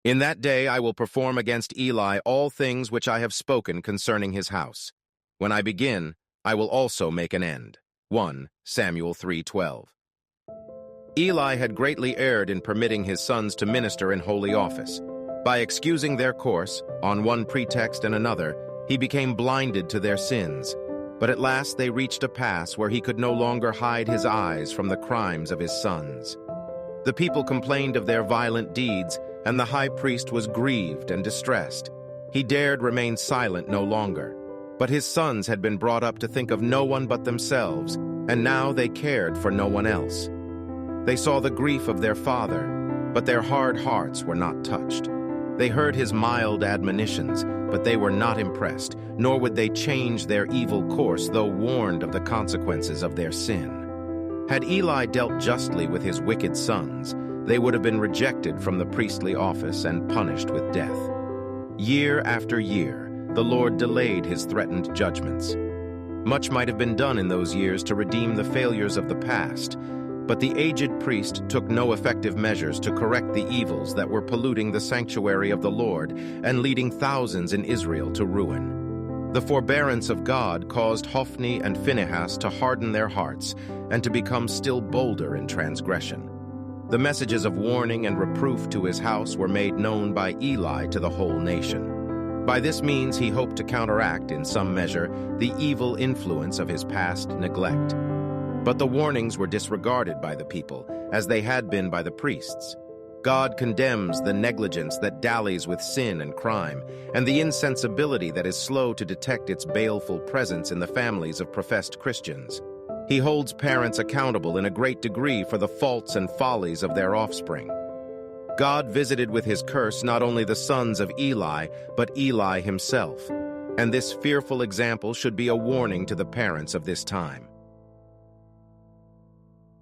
In that day I will perform against Eli all things which I have spoken concerning his house. When I begin, I will also make an end. 1 Samuel 3:12. Eli had greatly erred in permitting his sons to minister in holy office. By excusing their course, on one pretext and another, he became blinded to their sins. But at last they reached a pass where he could no longer hide his eyes from the crimes of his sons. The people complained of their violent deeds, and the high priest was grieved and distressed. He dared remain silent no longer. But his sons had been brought up to think of no one but themselves, and now they cared for no one else. They saw the grief of their father, but their hard hearts were not touched. They heard his mild admonitions, but they were not impressed, nor would they change their evil course, though warned of the consequences of their sin. Had Eli dealt justly with his wicked sons, they would have been rejected from the priestly office and punished with death. Year after year, the Lord delayed his threatened judgments. Much might have been done in those years to redeem the failures of the past, but the aged priest took no effective measures to correct the evils that were polluting the sanctuary of the Lord and leading thousands in Israel to ruin. The forbearance of God caused Hophni and Phinehas to harden their hearts and to become still bolder in transgression. The messages of warning and reproof to his house were made known by Eli to the whole nation. By this means he hoped to counteract, in some measure, the evil influence of his past neglect. But the warnings were disregarded by the people, as they had been by the priests. God condemns the negligence that dallies with sin and crime, and the insensibility that is slow to detect its baleful presence in the families of professed Christians. He holds parents accountable in a great degree for the faults and follies of their offspring. God visited with his curse not only the sons of Eli, but Eli himself. And this fearful example should be a warning to the parents of this time.